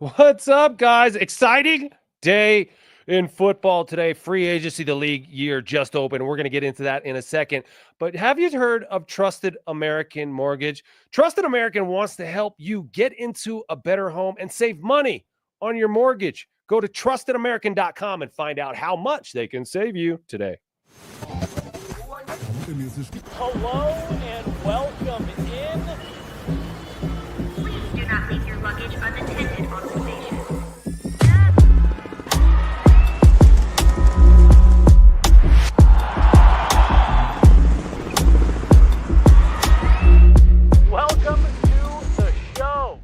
What's up, guys? Exciting day in football today. Free agency, the league year just opened. We're going to get into that in a second. But have you heard of Trusted American Mortgage? Trusted American wants to help you get into a better home and save money on your mortgage. Go to trustedamerican.com and find out how much they can save you today. Hello and welcome in. Please do not leave your luggage unattended on the station. Welcome to the show.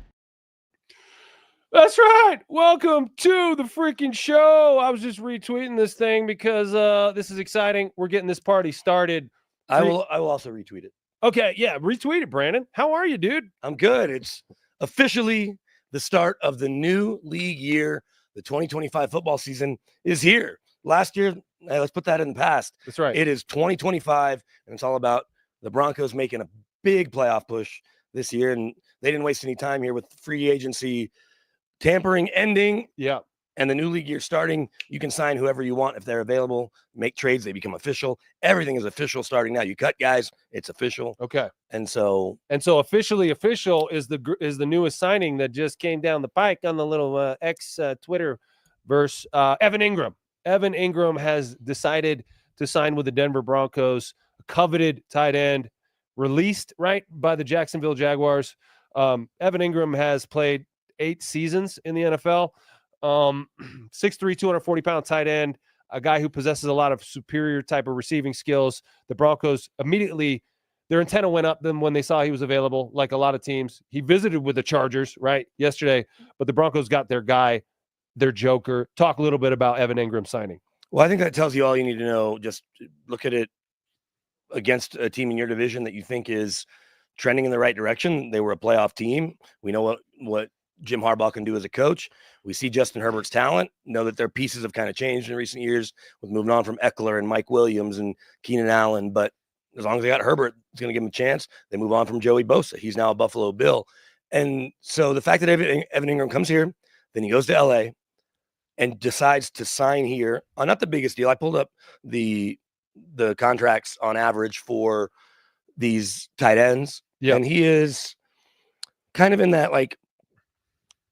That's right. Welcome to the freaking show. I was just retweeting this thing because this is exciting. We're getting this party started. I will also retweet it. Okay, yeah, retweet it, Brandon. How are you, dude? I'm good. It's officially the start of the new league year. The 2025 football season is here. Last year, let's put that in the past. That's right. It is 2025, and it's all about the Broncos making a big playoff push this year, and they didn't waste any time here with free agency tampering ending. Yeah. And the new league year starting. You can sign whoever you want if they're available. Make trades, they become official. Everything is official starting now. You cut guys, it's official. Okay. And so officially official is the newest signing that just came down the pike on the little X Twitter verse. Evan Engram. Evan Engram has decided to sign with the Denver Broncos, a coveted tight end, released right by the Jacksonville Jaguars. Evan Engram has played 8 seasons in the NFL. 6'3", 240-pound tight end, a guy who possesses a lot of superior type of receiving skills. The Broncos immediately, their antenna went up then when they saw he was available, like a lot of teams. He visited with the Chargers, right, yesterday, but the Broncos got their guy, their joker. Talk a little bit about Evan Engram signing. Well, I think that tells you all you need to know. Just look at it against a team in your division that you think is trending in the right direction. They were a playoff team. We know what Jim Harbaugh can do as a coach. We see Justin Herbert's talent, know that their pieces have kind of changed in recent years with moving on from Eckler and Mike Williams and Keenan Allen. But as long as they got Herbert, it's going to give them a chance. They move on from Joey Bosa. He's now a Buffalo Bill. And so the fact that Evan Engram comes here, then he goes to LA and decides to sign here on not the biggest deal. I pulled up the contracts on average for these tight ends. Yeah. And he is kind of in that like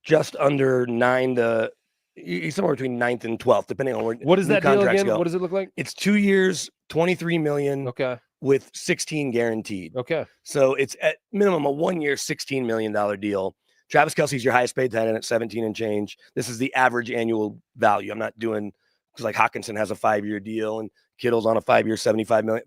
just under 9 to he's somewhere between 9th and 12th, depending on where. What is that deal again? Go. What does it look like? It's 2 years, $23 million. Okay. With 16 guaranteed. Okay. So it's at minimum a 1 year, $16 million deal. Travis Kelce's your highest paid tight end at 17 and change. This is the average annual value. I'm not doing because like Hawkinson has a 5-year deal and Kittle's on a 5-year, $75 million,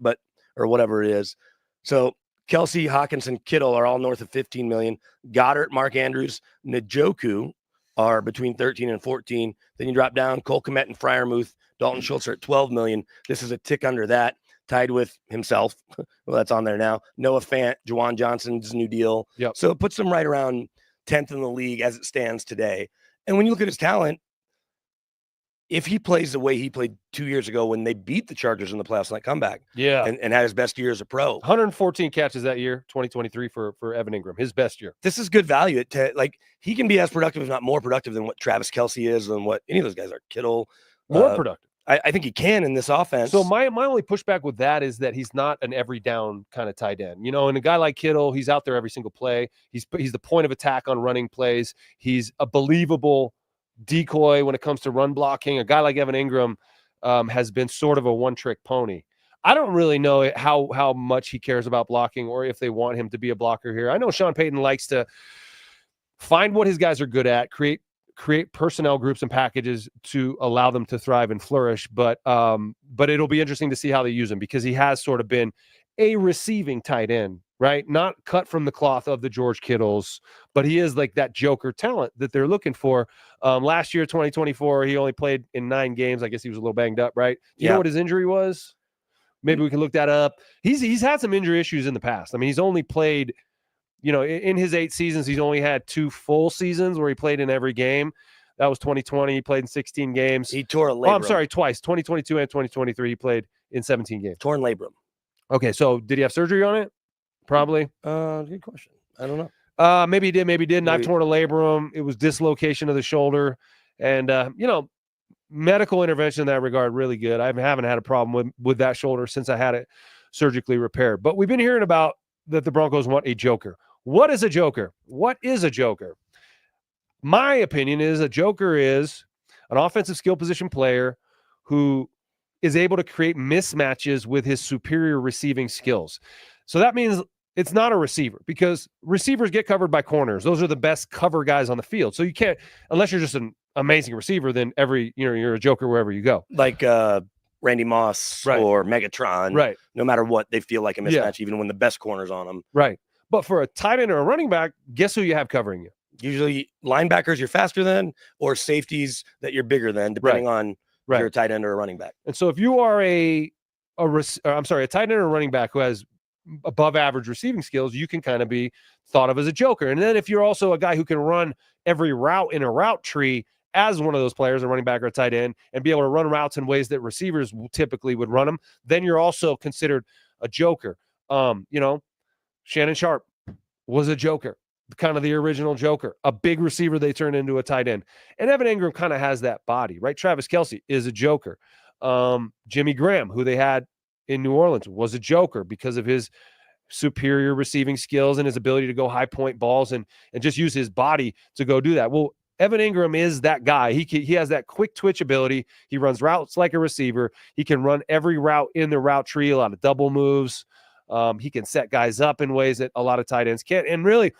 or whatever it is. So Kelce, Hawkinson, Kittle are all north of 15 million. Goddard, Mark Andrews, Njoku are between 13 and 14. Then you drop down Cole Kmet and Freiermuth. Dalton Schultz are at 12 million. This is a tick under that, tied with himself. Well, that's on there now. Noah Fant, Juwan Johnson's new deal. Yep. So it puts him right around 10th in the league as it stands today. And when you look at his talent, if he plays the way he played 2 years ago when they beat the Chargers in the playoffs on that comeback, and had his best year as a pro. 114 catches that year, 2023 for Evan Engram, his best year. This is good value. Like he can be as productive, if not more productive, than what Travis Kelce is and what any of those guys are. Kittle, more productive. I think he can in this offense. So my only pushback with that is that he's not an every down kind of tight end. And a guy like Kittle, he's out there every single play. He's the point of attack on running plays. He's a believable decoy when it comes to run blocking. A guy like Evan Engram has been sort of a one-trick pony. I don't really know how much he cares about blocking or if they want him to be a blocker here. I know Sean Payton likes to find what his guys are good at, create personnel groups and packages to allow them to thrive and flourish. But it'll be interesting to see how they use him because he has sort of been a receiving tight end, right? Not cut from the cloth of the George Kittles, but he is like that joker talent that they're looking for. Last year, 2024, he only played in 9 games. I guess he was a little banged up, right? Do you know what his injury was? Maybe we can look that up. He's had some injury issues in the past. I mean, he's only played, in his 8 seasons, he's only had 2 full seasons where he played in every game. That was 2020. He played in 16 games. He tore a labrum. Oh, I'm sorry, twice. 2022 and 2023, he played in 17 games. Torn labrum. Okay, so did he have surgery on it? Probably. Good question. I don't know. Maybe he did, maybe he didn't. I've Maybe. torn a labrum. It was dislocation of the shoulder. And, medical intervention in that regard, really good. I haven't had a problem with that shoulder since I had it surgically repaired. But we've been hearing about that the Broncos want a joker. What is a joker? What is a joker? My opinion is a joker is an offensive skill position player who is able to create mismatches with his superior receiving skills. So that means it's not a receiver, because receivers get covered by corners. Those are the best cover guys on the field. So you can't, unless you're just an amazing receiver, then you're a joker wherever you go. Like Randy Moss or Megatron. Right. No matter what, they feel like a mismatch, even when the best corner's on them. Right. But for a tight end or a running back, guess who you have covering you? Usually linebackers you're faster than, or safeties that you're bigger than, depending on if you're a tight end or a running back. And so if you are a tight end or a running back who has above average receiving skills, you can kind of be thought of as a joker. And then if you're also a guy who can run every route in a route tree as one of those players, a running back or a tight end, and be able to run routes in ways that receivers typically would run them, then you're also considered a joker. Shannon Sharp was a joker, kind of the original joker, a big receiver they turned into a tight end. And Evan Engram kind of has that body, right? Travis Kelce is a joker. Jimmy Graham, who they had in New Orleans, was a joker because of his superior receiving skills and his ability to go high point balls and just use his body to go do that. Well, Evan Engram is that guy. He has that quick twitch ability. He runs routes like a receiver. He can run every route in the route tree, a lot of double moves. He can set guys up in ways that a lot of tight ends can't. And really,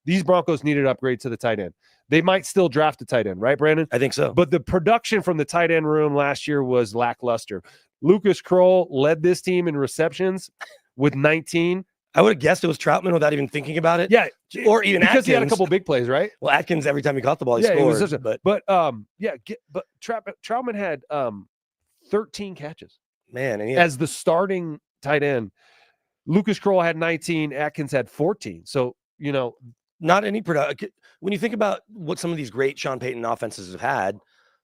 these Broncos need an upgrade to the tight end. They might still draft a tight end, right, Brandon? I think so. But the production from the tight end room last year was lackluster. Lucas Kroll led this team in receptions with 19. I would have guessed it was Troutman without even thinking about it. Yeah. Or even because Atkins. He had a couple big plays, right? Well, Atkins, every time he caught the ball, he scored. But Troutman had 13 catches. Man, and as the starting tight end. Lucas Kroll had 19, Atkins had 14. So, not any production. When you think about what some of these great Sean Payton offenses have had,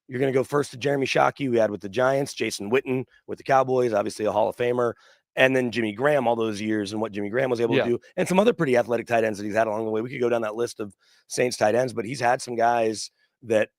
you're going to go first to Jeremy Shockey, we had with the Giants, Jason Witten with the Cowboys, obviously a Hall of Famer, and then Jimmy Graham all those years and what Jimmy Graham was able to do, and some other pretty athletic tight ends that he's had along the way. We could go down that list of Saints tight ends, but he's had some guys that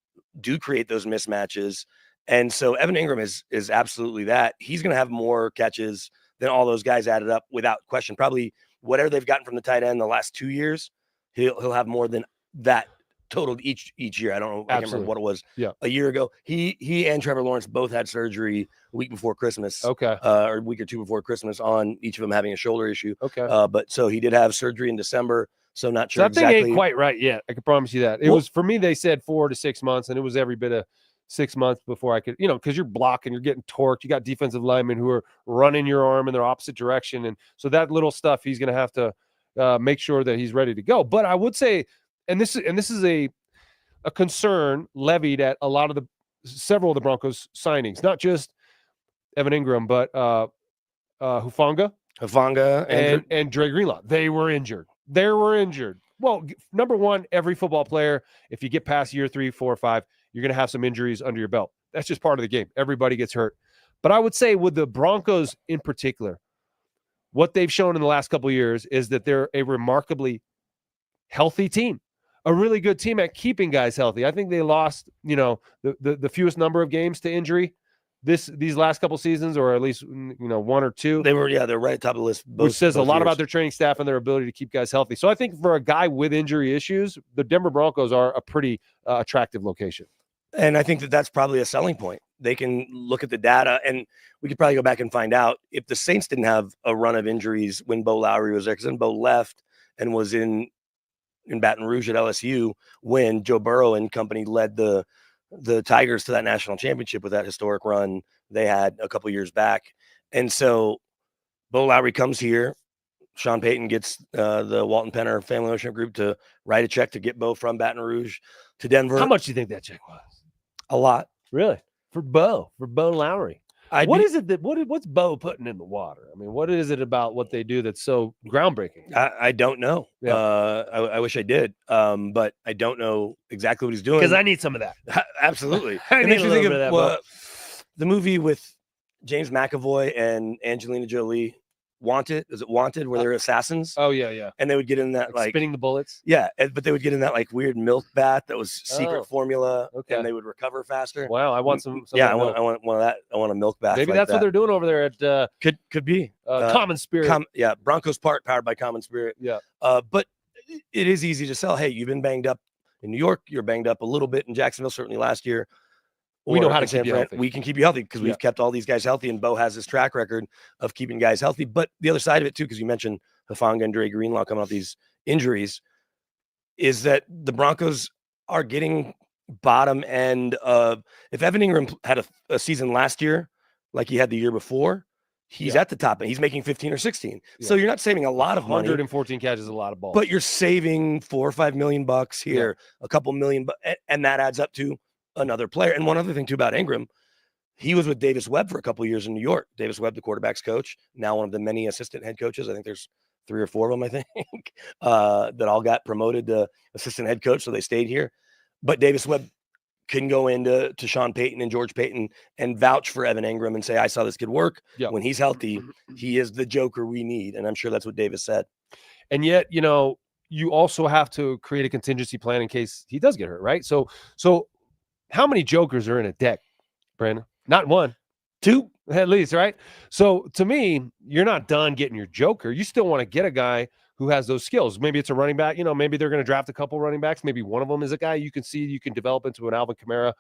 do create those mismatches. And so Evan Engram is absolutely that. He's going to have more catches than all those guys added up without question. Probably whatever they've gotten from the tight end the last 2 years, he'll have more than that totaled each year. I don't know. I can't remember what it was a year ago. He and Trevor Lawrence both had surgery a week before Christmas. Okay. Or a week or two before Christmas on each of them having a shoulder issue. Okay. But so he did have surgery in December. So not sure that exactly. thing ain't quite right yet. I can promise you that. It was, for me, they said 4 to 6 months, and it was every bit of 6 months before I could, because you're blocking, you're getting torqued. You got defensive linemen who are running your arm in their opposite direction. And so that little stuff, he's going to have to make sure that he's ready to go. But I would say, and this is a concern levied at several of the Broncos signings, not just Evan Engram, but Hufanga and Dre Greenlaw. They were injured. Well, number one, every football player, if you get past year 3, 4, 5, you're going to have some injuries under your belt. That's just part of the game. Everybody gets hurt. But I would say with the Broncos in particular, what they've shown in the last couple of years is that they're a remarkably healthy team, a really good team at keeping guys healthy. I think they lost, the fewest number of games to injury these last couple seasons, or at least, 1 or 2. They're right at the top of the list. Which says a lot about their training staff and their ability to keep guys healthy. So I think for a guy with injury issues, the Denver Broncos are a pretty attractive location. And I think that's probably a selling point. They can look at the data, and we could probably go back and find out if the Saints didn't have a run of injuries when Bo Lowry was there, because then Bo left and was in Baton Rouge at LSU when Joe Burrow and company led the Tigers to that national championship with that historic run they had a couple years back. And so Bo Lowry comes here. Sean Payton gets the Walton Penner Family Ownership Group to write a check to get Bo from Baton Rouge to Denver. How much do you think that check was? A lot. Really? For Bo Lowry. What's Bo putting in the water? I mean, what is it about what they do that's so groundbreaking? I don't know. Yeah. I wish I did. But I don't know exactly what he's doing. Because I need some of that. Absolutely. I need a little bit of that. The movie with James McAvoy and Angelina Jolie Wanted? Is it Wanted where they're assassins? Oh yeah. And they would get in that like spinning the bullets. yeah, but they would get in that like weird milk bath that was secret Oh, formula, okay. and they would recover faster. Wow, I want some. Yeah, of that milk. I want one of that. I want a milk bath. Maybe like that's what they're doing over there at could be Common Spirit. Broncos Park, powered by Common Spirit. Yeah. But it is easy to sell. Hey, you've been banged up in New York. You're banged up a little bit in Jacksonville, certainly last year. We know how to in San keep you Fran. healthy. We can keep you healthy because we've kept all these guys healthy, and Bo has this track record of keeping guys healthy. But the other side of it too, because you mentioned Hufanga and Dre Greenlaw coming off these injuries, is that the Broncos are getting bottom end of. If Evan Engram had a season last year like he had the year before, he's at the top and he's making 15 or 16. So you're not saving a lot of money. 114 catches is a lot of balls. But you're saving $4 or $5 million here, a couple million, and that adds up to another player. And one other thing too about Ingram, he was with Davis Webb for a couple of years in New York. Davis Webb, the quarterback's coach, now one of the many assistant head coaches. I think there's 3 or 4 of them, I think, that all got promoted to assistant head coach. So they stayed here. But Davis Webb can go into Sean Payton and George Payton and vouch for Evan Engram and say, I saw this kid work. Yep. When he's healthy, he is the joker we need. And I'm sure that's what Davis said. And yet, you also have to create a contingency plan in case he does get hurt, right? So how many jokers are in a deck, Brandon? Not 1. 2 at least, right? So to me, you're not done getting your joker. You still want to get a guy who has those skills. Maybe it's a running back. Maybe they're going to draft a couple running backs. Maybe one of them is a guy you can see you can develop into an Alvin Kamara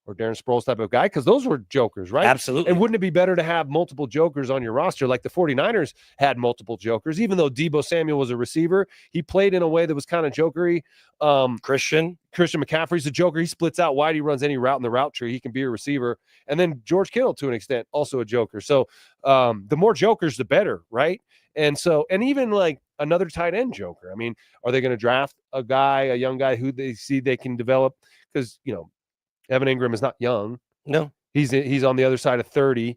or Darren Sproles type of guy, because those were jokers, right? Absolutely. And wouldn't it be better to have multiple jokers on your roster like the 49ers had multiple jokers? Even though Deebo Samuel was a receiver, he played in a way that was kind of jokery. Christian McCaffrey's a joker. He splits out wide. He runs any route in the route tree. He can be a receiver. And then George Kittle, to an extent, also a joker. So the more jokers, the better, right? And even like another tight end joker. I mean, are they going to draft a young guy who they see they can develop? Because, Evan Engram is not young. No. He's on the other side of 30.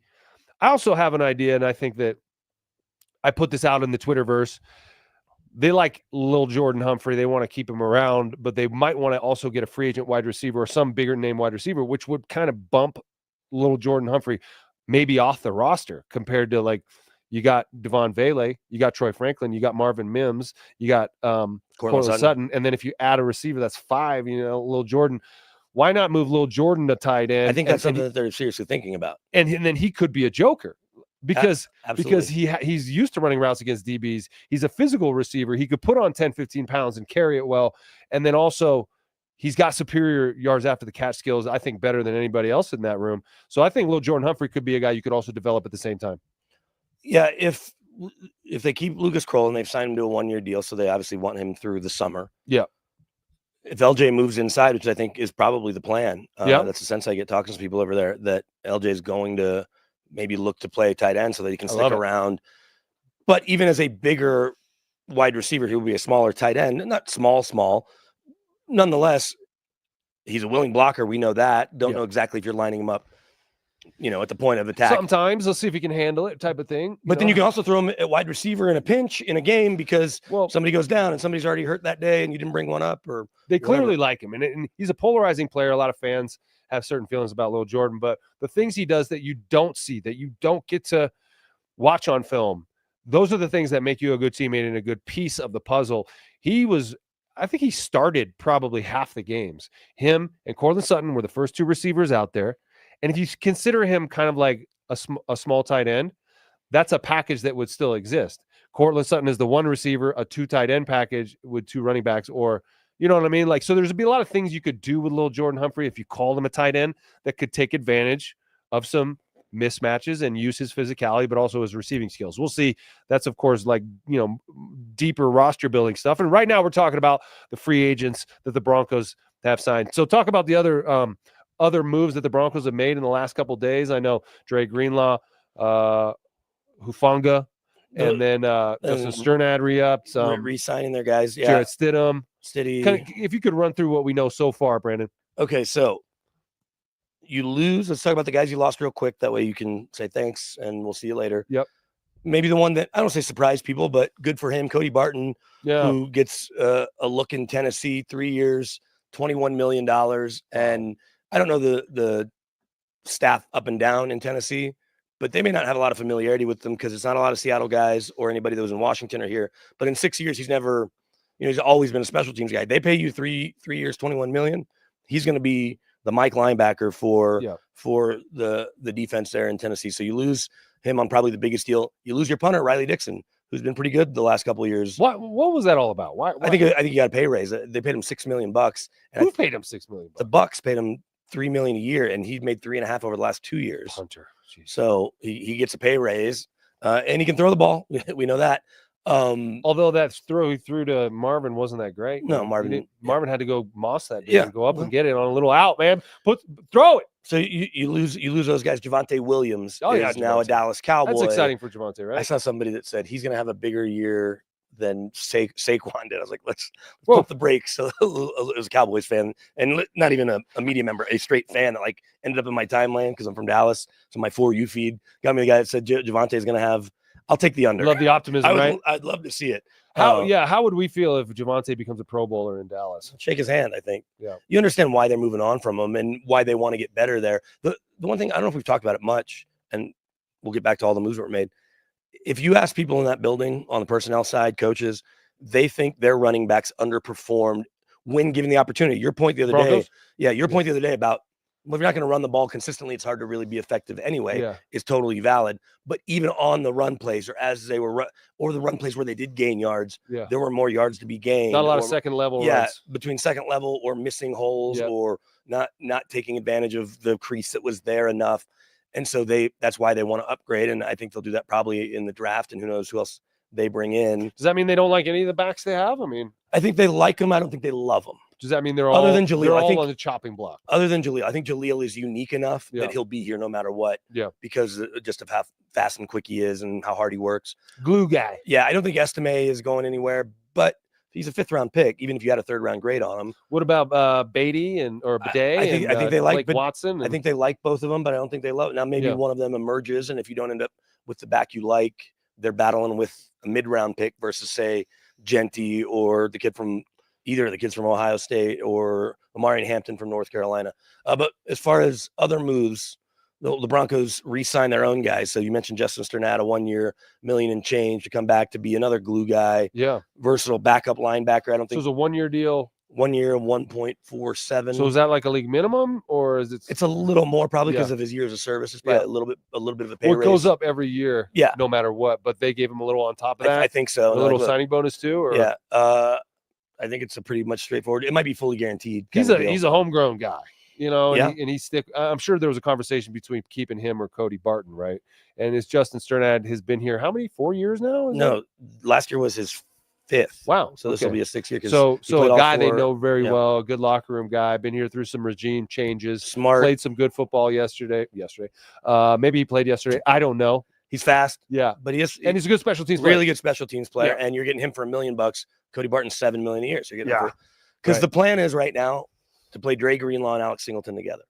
I also have an idea, and I think that I put this out in the Twitterverse. They like Lil Jordan Humphrey. They want to keep him around, but they might want to also get a free agent wide receiver or some bigger name wide receiver, which would kind of bump Lil Jordan Humphrey maybe off the roster compared to like you got Devon Vele, you got Troy Franklin, you got Marvin Mims, you got Cortland Sutton. And then if you add a receiver, that's 5, Lil Jordan. Why not move Lil Jordan to tight end? I think that's something that they're seriously thinking about. And then he could be a joker because he's used to running routes against DBs. He's a physical receiver. He could put on 10, 15 pounds and carry it well. And then also he's got superior yards after the catch skills, I think, better than anybody else in that room. So I think Lil Jordan Humphrey could be a guy you could also develop at the same time. Yeah, if they keep Lucas Kroll and they've signed him to a 1-year deal, so they obviously want him through the summer. Yeah. If LJ moves inside, which I think is probably the plan, that's the sense I get talking to people over there, that LJ is going to maybe look to play tight end so that he can stick around. But even as a bigger wide receiver, he will be a smaller tight end, not small. Nonetheless, he's a willing blocker. We know that. Don't know exactly if you're lining him up, at the point of attack. Sometimes let's see if he can handle it, type of thing. But then you can also throw him at wide receiver in a pinch in a game because somebody goes down and somebody's already hurt that day and you didn't bring one up, or they clearly like him. And he's a polarizing player. A lot of fans have certain feelings about Lil Jordan, but the things he does that you don't see, that you don't get to watch on film, those are the things that make you a good teammate and a good piece of the puzzle. I think he started probably half the games. Him and Cortland Sutton were the first 2 receivers out there. And if you consider him kind of like a small tight end, that's a package that would still exist. Cortland Sutton is the 1 receiver, a 2 tight end package with 2 running backs, or you know what I mean? Like, so there's be a lot of things you could do with Lil Jordan Humphrey if you call him a tight end that could take advantage of some mismatches and use his physicality, but also his receiving skills. We'll see. That's, of course, like, deeper roster building stuff. And right now we're talking about the free agents that the Broncos have signed. So talk about the other moves that the Broncos have made in the last couple of days. I know Dre Greenlaw, Hufanga, and then Justin Sternad re-upped. Re-signing their guys. Yeah. Jarrett Stidham. Stiddy. If you could run through what we know so far, Brandon. Okay, so you lose. Let's talk about the guys you lost real quick. That way you can say thanks and we'll see you later. Yep. Maybe the one that, I don't say surprised people, but good for him, Cody Barton, who gets a look in Tennessee, 3 years, $21 million. And I don't know the staff up and down in Tennessee, but they may not have a lot of familiarity with them because it's not a lot of Seattle guys or anybody that was in Washington or here. But in 6 years, he's never, he's always been a special teams guy. They pay you three years, $21 million. He's going to be the Mike linebacker for the defense there in Tennessee. So you lose him on probably the biggest deal. You lose your punter, Riley Dixon, who's been pretty good the last couple of years. What was that all about? Why? I think you got a pay raise. They paid him $6 million. Who paid him $6 million? The Bucks paid him $3 million a year, and he made 3.5 over the last 2 years. Hunter. Jeez. So he gets a pay raise, and he can throw the ball. We know that. Although that throw he threw to Marvin wasn't that great. No, Marvin had to go moss that dude Yeah. and go up and get it on a little out, man. Throw it. So you lose those guys. Javonte Williams Oh, yeah, is now a Javonte. Dallas Cowboy. That's exciting for Javonte, I right? saw somebody that said he's going to have a bigger year than Saquon did. I was like, let's Whoa. pump the brakes. So it was a Cowboys fan, and not even a media member, a straight fan that like ended up in my timeline because I'm from Dallas. So my For You feed got me the guy that said Javonte is going to have. I'll take the under. Love the optimism, right? I'd love to see it. How would we feel if Javonte becomes a Pro Bowler in Dallas? Shake his hand, I think. Yeah. You understand why they're moving on from him and why they want to get better there. The one thing, I don't know if we've talked about it much, and we'll get back to all the moves that were made. If you ask people in that building on the personnel side, coaches, they think their running backs underperformed when given the opportunity. Your point the other Broncos? day, point the other day about, well, if you're not going to run the ball consistently, it's hard to really be effective anyway, is totally valid. But even on the run plays or as they were or the run plays where they did gain yards, there were more yards to be gained. Not a lot of second level runs. Between second level or missing holes or not taking advantage of the crease that was there enough. And so that's why they want to upgrade. And I think they'll do that probably in the draft, and who knows who else they bring in. Does that mean they don't like any of the backs they have? I mean, I think they like them. I don't think they love them. Does that mean they're all other than Jaleel? They're I think all on the chopping block. Other than Jaleel, I think Jaleel is unique enough that he'll be here no matter what. Yeah, because just of how fast and quick he is and how hard he works. Glue guy. Yeah, I don't think Estime is going anywhere, but he's a 5th round pick, even if you had a 3rd round grade on him. What about Beatty or Bidet? I think they like Watson. I think they like both of them, but I don't think they love. Now maybe one of them emerges, and if you don't end up with the back you like, they're battling with a mid-round pick versus say Genty or either of the kids from Ohio State or Amari Hampton from North Carolina. But as far as other moves, the Broncos re-signed their own guys. So you mentioned Justin Sternat, a 1 year, $1 million and change to come back to be another glue guy. Yeah. Versatile backup linebacker. I don't think so. It's a 1 year deal. 1 year, 1.47. So is that like a league minimum, or is it? It's a little more probably because of his years of service. It's probably a little bit of a pay raise. It goes up every year. Yeah. No matter what, but they gave him a little on top of that. I think so. A little signing bonus too. Or? Yeah. I think it's a pretty much straightforward. It might be fully guaranteed. He's a homegrown guy, and he's I'm sure there was a conversation between keeping him or Cody Barton, right? And it's Justin Sternad has been here how many 4 years now? No, last year was his 5th. Wow. So this will be a 6th year. So a guy they know very well, a good locker room guy, been here through some regime changes, smart, played some good football yesterday. Maybe he played yesterday. I don't know. He's fast. Yeah. But he's Really good special teams player. Yeah. And you're getting him for $1 million. Cody Barton's $7 million a year. So you're getting because the plan is right now to play Dre Greenlaw and Alex Singleton together.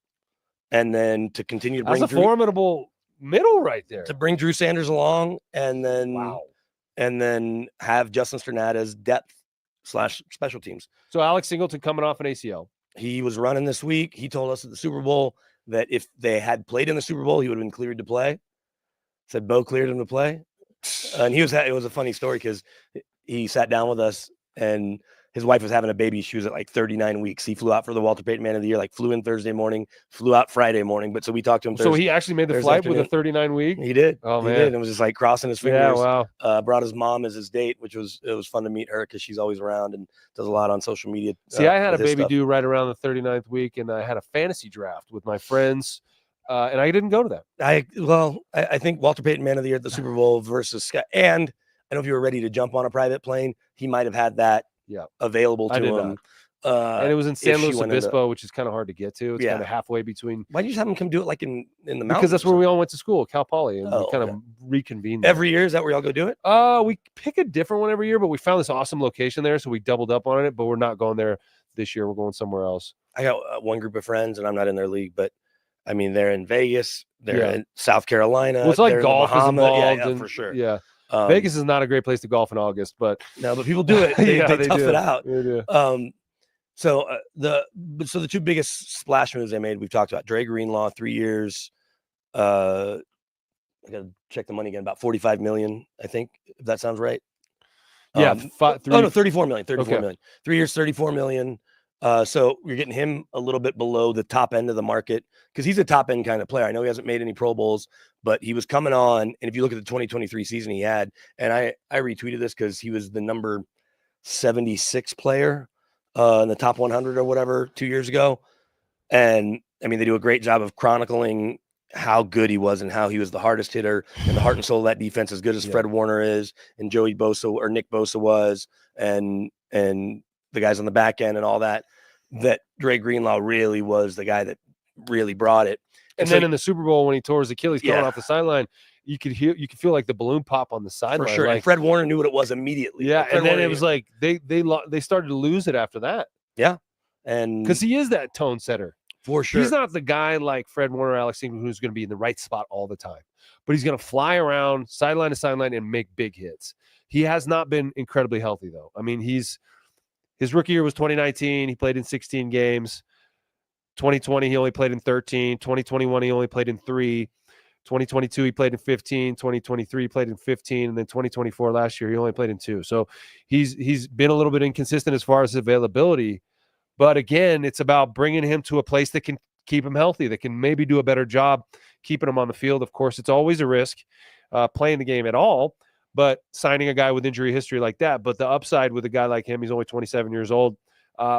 And then to continue to bring That's a formidable middle right there. To bring Drew Sanders along and then have Justin Sternat as depth / special teams. So Alex Singleton coming off an ACL. He was running this week. He told us at the Super Bowl that if they had played in the Super Bowl, he would have been cleared to play. Said Bo cleared him to play. And it was a funny story because he sat down with us and his wife was having a baby. She was at like 39 weeks. He flew out for the Walter Payton Man of the Year, like flew in Thursday morning, flew out Friday morning. But so we talked to him. So he actually made the flight with a 39 week. He did. Oh man, he did. It was just like crossing his fingers. Yeah, wow. Brought his mom as his date, which was fun to meet her because she's always around and does a lot on social media. See, I had a baby due right around the 39th week, and I had a fantasy draft with my friends. And I didn't go to that. I think Walter Payton Man of the Year at the Super Bowl versus Scott. And I don't know if you were ready to jump on a private plane. He might have had that available to him. And it was in San Luis Obispo, which is kind of hard to get to. It's kind of halfway between. Why did you just have him come do it like in the mountains? Because that's where we all went to school, Cal Poly, and we kind of reconvened. Every year, is that where y'all go do it? We pick a different one every year, but we found this awesome location there, so we doubled up on it. But we're not going there this year. We're going somewhere else. I got one group of friends, and I'm not in their league, but I mean, they're in Vegas, they're in South Carolina. Well, it's like golf is involved. Yeah, for sure. Yeah. Vegas is not a great place to golf in August, but people do it. They tough do it out. They do. So the two biggest splash moves they made, we've talked about Dre Greenlaw, 3 years, I got to check the money again, about 45 million, I think, if that sounds right. Yeah, Oh no, 34 million. 34 Okay. million. 3 years, 34 million. So you're getting him a little bit below the top end of the market because he's a top end kind of player. I know he hasn't made any Pro Bowls, but he was coming on. And if you look at the 2023 season he had, and I retweeted this because he was the number 76 player in the top 100 or whatever 2 years ago. And I mean, they do a great job of chronicling how good he was and how he was the hardest hitter and the heart and soul of that defense, as good as Fred Warner is and Joey Bosa or Nick Bosa was, and the guys on the back end and all that, that Dre Greenlaw really was the guy that really brought it. And so, then in the Super Bowl, when he tore his Achilles coming off the sideline, you could feel like the balloon pop on the sideline. For sure. Like, and Fred Warner knew what it was immediately. Yeah. And then Warner it was like they started to lose it after that. Yeah. And because he is that tone setter. For sure. He's not the guy like Fred Warner, Alex Ingram, who's going to be in the right spot all the time, but he's going to fly around sideline to sideline and make big hits. He has not been incredibly healthy, though. I mean, his rookie year was 2019. He played in 16 games. 2020, he only played in 13. 2021, he only played in 3. 2022, he played in 15. 2023, he played in 15. And then 2024, last year, he only played in 2. So he's been a little bit inconsistent as far as availability. But again, it's about bringing him to a place that can keep him healthy, that can maybe do a better job keeping him on the field. Of course, it's always a risk playing the game at all, but signing a guy with injury history like that. But the upside with a guy like him, he's only 27 years old,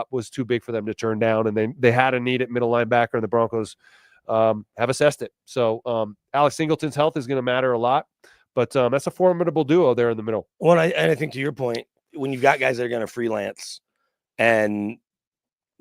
was too big for them to turn down. And they had a need at middle linebacker, and the Broncos have assessed it. So Alex Singleton's health is going to matter a lot, but that's a formidable duo there in the middle. Well, and I think to your point, when you've got guys that are going to freelance, and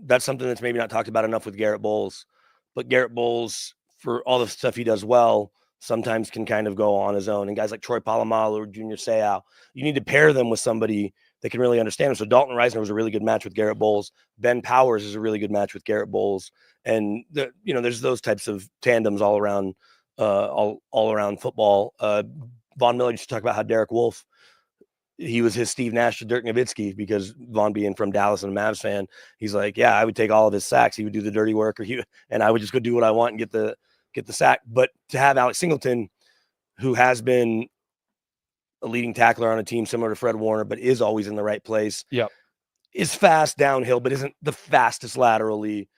that's something that's maybe not talked about enough with Garrett Bowles, but Garrett Bowles, for all the stuff he does well, sometimes can kind of go on his own. And guys like Troy Polamalu or Junior Seau, you need to pair them with somebody that can really understand him. So Dalton Reisner was a really good match with Garrett Bowles. Ben Powers is a really good match with Garrett Bowles. And there's those types of tandems all around football. Von Miller used to talk about how Derek Wolfe, he was his Steve Nash to Dirk Nowitzki, because Von being from Dallas and a Mavs fan, he's like, yeah, I would take all of his sacks. He would do the dirty work, and I would just go do what I want and get the sack. But to have Alex Singleton, who has been a leading tackler on a team similar to Fred Warner, but is always in the right place, is fast downhill, but isn't the fastest laterally,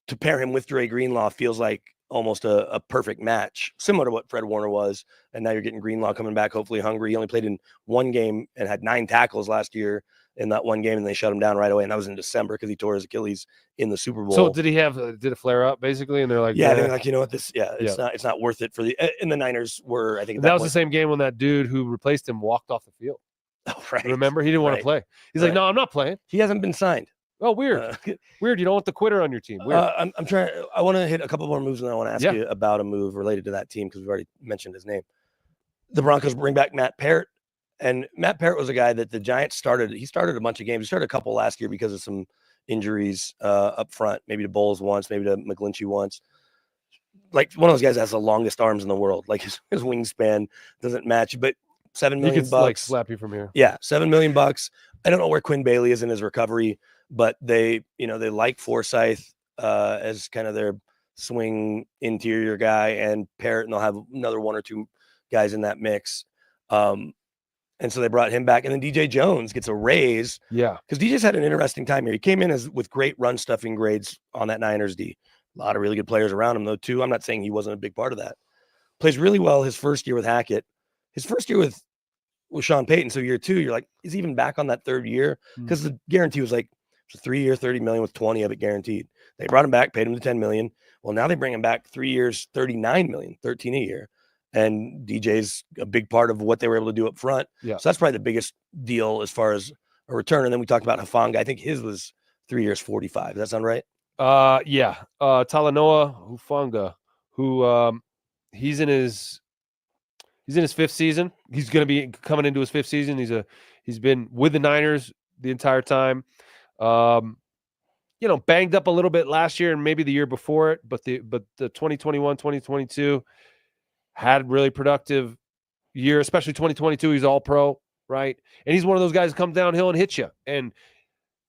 to pair him with Dre Greenlaw feels like almost a perfect match, similar to what Fred Warner was. And now you're getting Greenlaw coming back, hopefully hungry. He only played in one game and had 9 tackles last year in that one game, and they shut him down right away. And that was in December because he tore his Achilles in the Super Bowl. So did he did it flare up basically? And they're like, they're like, you know what, it's not worth it for and the Niners were, I think that was the same game when that dude who replaced him walked off the field. Oh, right. Remember, he didn't want to play. He's like, no, I'm not playing. He hasn't been signed. Oh, weird. Weird. You don't want the quitter on your team. Weird. I'm trying. I want to hit a couple more moves, and I want to ask you about a move related to that team, because we've already mentioned his name. The Broncos bring back Matt Parrott, and Matt Parrott was a guy that the Giants started. He started a bunch of games. He started a couple last year because of some injuries up front, maybe to Bowles once, maybe to McGlinchey once. Like, one of those guys that has the longest arms in the world. Like, his wingspan doesn't match, but $7 million. He could like slap you from here. Yeah, $7 million. I don't know where Quinn Bailey is in his recovery, but they like Forsythe as kind of their swing interior guy, and Parrott, and they'll have another 1 or 2 guys in that mix. And so they brought him back, and then DJ Jones gets a raise. Yeah, because DJ's had an interesting time here. He came in with great run stuffing grades on that Niners D. A lot of really good players around him, though, too. I'm not saying he wasn't a big part of that. Plays really well his first year with Hackett. His first year with Sean Payton. So year 2, you're like, is he even back on that third year? Because the guarantee was like, it's a 3-year, $30 million with 20 of it guaranteed. They brought him back, paid him the $10 million. Well, now they bring him back 3 years, $39 million, 13 a year. And DJ's a big part of what they were able to do up front. Yeah. So that's probably the biggest deal as far as a return. And then we talked about Hufanga. I think his was 3 years, 45. Does that sound right? Talanoa Hufanga, who he's in his 5th season. He's going to be coming into his 5th season. He's been with the Niners the entire time. Banged up a little bit last year and maybe the year before it, but the 2021, 2022 had really productive year, especially 2022. He's all pro, right? And he's one of those guys that comes downhill and hits you. And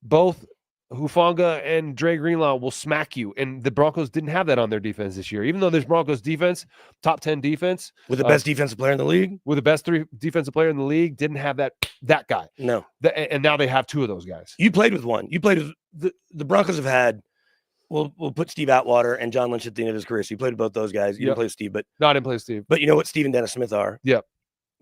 both Hufanga and Dre Greenlaw will smack you. And the Broncos didn't have that on their defense this year. Even though there's Broncos defense, top 10 defense. With the best defensive player in the league? With the best 3 defensive player in the league, didn't have that guy. No. And now they have 2 of those guys. You played with one. You played with the Broncos have had, we'll put Steve Atwater and John Lynch at the end of his career. So you played with both those guys. You didn't play with Steve, but. No, I didn't play with Steve. But you know what Steve and Dennis Smith are? Yep.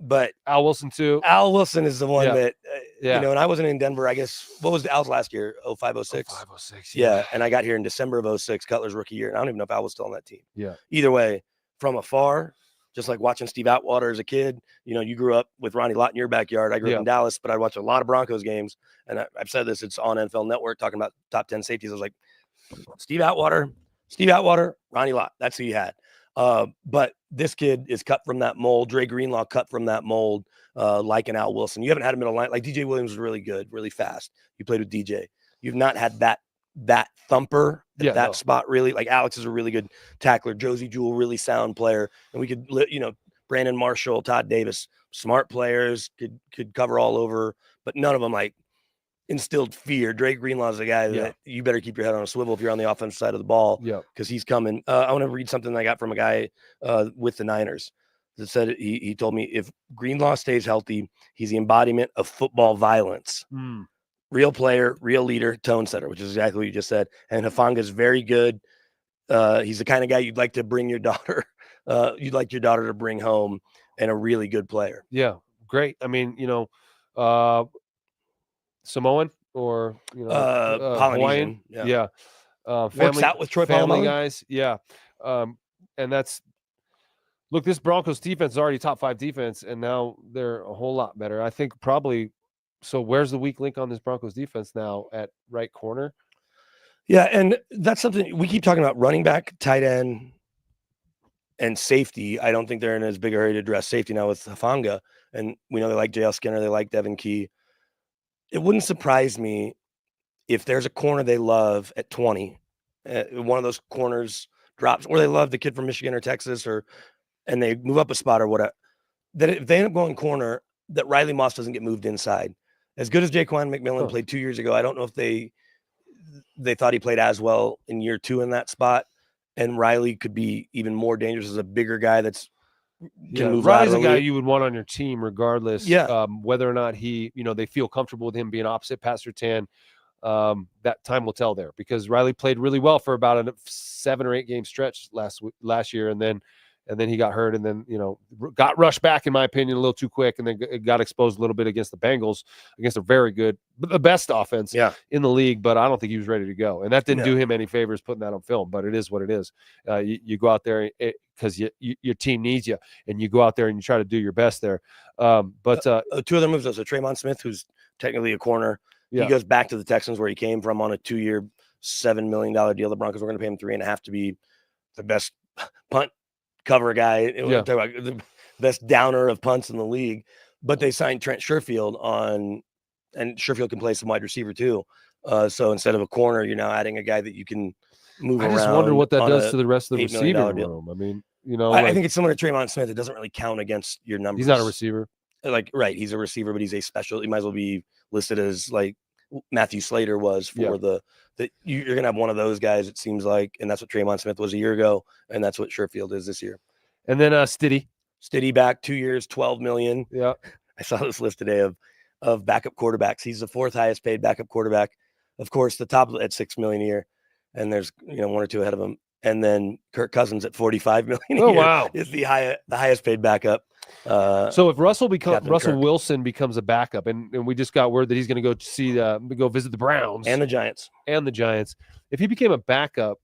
But Al Wilson too. Al Wilson is the one that, Yeah. you know, and I wasn't in Denver, I guess. What was Al's last year? 05, 06? 05, 06. Yeah. And I got here in December of 06, Cutler's rookie year. And I don't even know if Al was still on that team. Yeah. Either way, from afar, just like watching Steve Atwater as a kid, you know, you grew up with Ronnie Lott in your backyard. I grew up in Dallas, but I'd watch a lot of Broncos games. And I've said this, it's on NFL Network talking about top 10 safeties. I was like, Steve Atwater, Ronnie Lott. That's who you had. But this kid is cut from that mold. Dre Greenlaw cut from that mold, like an Al Wilson. You haven't had a middle line. Like DJ Williams was really good, really fast. You played with DJ. You've not had that thumper at that spot, really. Like Alex is a really good tackler. Josie Jewell, really sound player. And we could, you know, Brandon Marshall, Todd Davis, smart players, could cover all over, but none of them like instilled fear. Dre Greenlaw is a guy that you better keep your head on a swivel if you're on the offensive side of the ball. Yeah, because he's coming. I want to read something I got from a guy with the Niners that said he told me if Greenlaw stays healthy, he's the embodiment of football violence. Real player, real leader, tone setter, which is exactly what you just said. And Hufanga is very good. He's the kind of guy you'd like to bring your daughter. You'd like your daughter to bring home, and a really good player. Yeah, great. I mean, you know, Samoan or Polynesian. Hawaiian. Family, works out with Troy family guys. Yeah. And that's look, this Broncos defense is already top 5 defense, and now they're a whole lot better. I think probably. So where's the weak link on this Broncos defense now at right corner? Yeah, and that's something we keep talking about: running back, tight end, and safety. I don't think they're in as big a hurry to address safety now with Hufanga, and we know they like JL Skinner, they like Devin Key. It wouldn't surprise me if there's a corner they love at 20, one of those corners drops, or they love the kid from Michigan or Texas, and they move up a spot or whatever. That if they end up going corner, that Riley Moss doesn't get moved inside. As good as Jaquan McMillan played 2 years ago, I don't know if they thought he played as well in year 2 in that spot. And Riley could be even more dangerous as a bigger guy that's can move Riley's laterally. a guy you would want on your team regardless. Yeah. Whether or not he, you know, they feel comfortable with him being opposite Pat Surtain. That time will tell there, because Riley played really well for about a 7 or 8 game stretch last year, and then he got hurt, and then, you know, got rushed back, in my opinion, a little too quick, and then it got exposed a little bit against the Bengals, against a very good, but the best offense in the league. But I don't think he was ready to go, and that didn't do him any favors putting that on film. But it is what it is. You go out there because your team needs you, and you go out there and you try to do your best there. But 2 other moves. So Tremon Smith, who's technically a corner, he goes back to the Texans where he came from on a 2-year, $7 million deal. The Broncos were going to pay him $3.5 million to be the best punt cover guy, the best downer of punts in the league. But they signed Trent Sherfield and Sherfield can play some wide receiver too. So instead of a corner, you're now adding a guy that you can move around. I just wonder what that does to the rest of the receiving room. I mean, you know, I think it's similar to Tremon Smith. It doesn't really count against your numbers. He's not a receiver. Right. He's a receiver, but he's a special. He might as well be listed as like Matthew Slater was for you're going to have one of those guys, it seems like. And that's what Tremon Smith was a year ago. And that's what Sherfield is this year. And then Stiddy back 2 years, $12 million. Yeah. I saw this list today of backup quarterbacks. He's the 4th highest paid backup quarterback. Of course, the top at $6 million a year. And there's, you know, 1 or 2 ahead of him. And then Kirk Cousins at $45 million a year. Wow. Is the highest paid backup. So if Russell Wilson becomes a backup, and we just got word that he's going to go visit the Browns and the Giants. If he became a backup,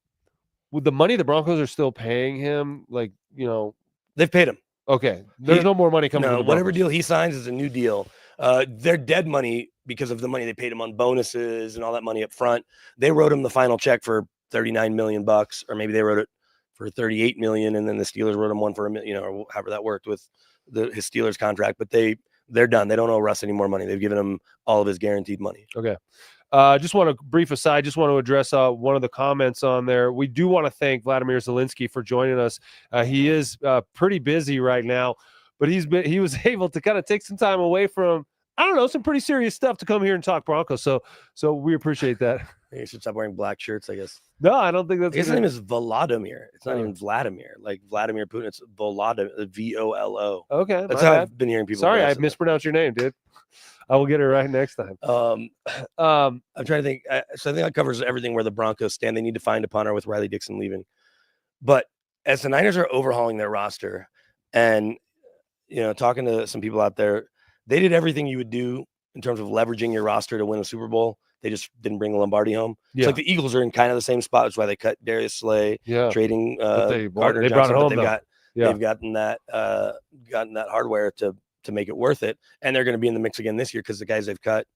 with the money the Broncos are still paying him, like, you know, they've paid him. Okay, there's no more money coming. No, whatever deal he signs is a new deal. They're dead money because of the money they paid him on bonuses and all that money up front. They wrote him the final check for $39 million, or maybe they wrote it for $38 million, and then the Steelers wrote him one for $1 million, or however that worked with his Steelers contract. But they're done. They don't owe Russ any more money. They've given him all of his guaranteed money. Okay. Just want a brief aside. Just want to address one of the comments on there. We do want to thank Vladimir Zelensky for joining us. He is pretty busy right now, but he was able to kind of take some time away from, I don't know, some pretty serious stuff to come here and talk Broncos. So we appreciate that. You should stop wearing black shirts, I guess. No, I don't think I that's guess his gonna- name is Volodymyr. It's not even Vladimir. Like Vladimir Putin, it's Volodymyr, VOLO. Okay, That's my how bad. I've been hearing people. Sorry, I pronounce it. mispronounced your name, dude. I will get it right next time. I'm trying to think. So I think that covers everything where the Broncos stand. They need to find a punter with Riley Dixon leaving. But as the Niners are overhauling their roster and, talking to some people out there, they did everything you would do in terms of leveraging your roster to win a Super Bowl. They just didn't bring Lombardi home. Yeah. It's like the Eagles are in kind of the same spot. That's why they cut Darius Slay, Yeah. trading They Gardner they brought Johnson, it home, but though. they've gotten that hardware to make it worth it. And they're going to be in the mix again this year because the guys they've cut,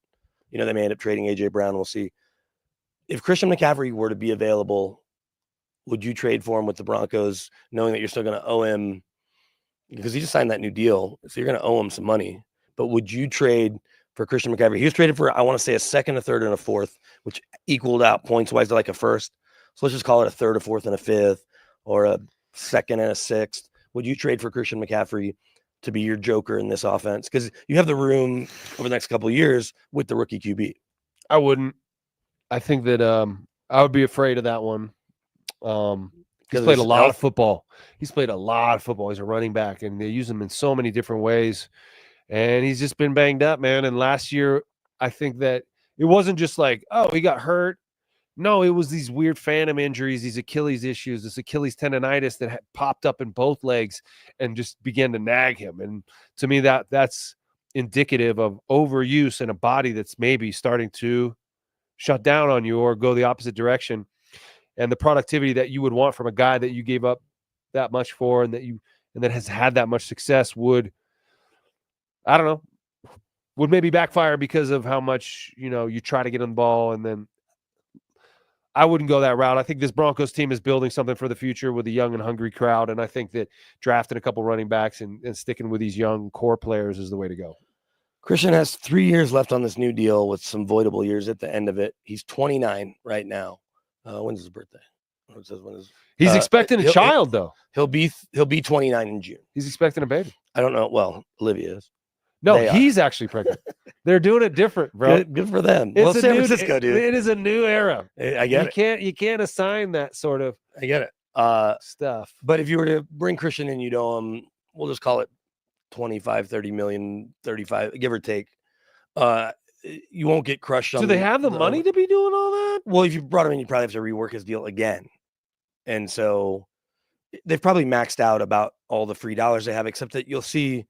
they may end up trading AJ Brown. We'll see. If Christian McCaffrey were to be available, would you trade for him with the Broncos, knowing that you're still going to owe him, because he just signed that new deal, so you're going to owe him some money. But would you trade for Christian McCaffrey? He was traded for, I want to say, a second, a third, and a fourth, which equaled out points-wise to like a first. So let's just call it a third, a fourth, and a fifth, or a second and a sixth. Would you trade for Christian McCaffrey to be your joker in this offense? Because you have the room over the next couple of years with the rookie QB. I wouldn't. I think that I would be afraid of that one. He's played a lot of football. He's played a lot of football. He's a running back, and they use him in so many different ways. And he's just been banged up, man. And last year, I think that it wasn't just like, oh, he got hurt. No, it was these weird phantom injuries, these Achilles issues, this Achilles tendonitis that had popped up in both legs and just began to nag him. And to me, that's indicative of overuse in a body that's maybe starting to shut down on you or go the opposite direction. And the productivity that you would want from a guy that you gave up that much for and that has had that much success would maybe backfire because of how much, you try to get on the ball. And then I wouldn't go that route. I think this Broncos team is building something for the future with a young and hungry crowd. And I think that drafting a couple running backs and sticking with these young core players is the way to go. Christian has 3 years left on this new deal with some voidable years at the end of it. He's 29 right now. When's his birthday? It says when his, He's expecting a child, though. He'll be 29 in June. He's expecting a baby. I don't know. Well, Olivia is. No, They are. he's actually pregnant. They're doing it different, bro. Good for them. It's Well, a San new- Francisco, dude. It is a new era. I get it. You can't assign that sort of I get it. stuff. But if you were to bring Christian in, you'd owe him, we'll just call it 25, 30 million, 35, give or take. You won't get crushed on. Do they have the money to be doing all that? Well, if you brought him in, you probably have to rework his deal again. And so they've probably maxed out about all the free dollars they have, except that you'll see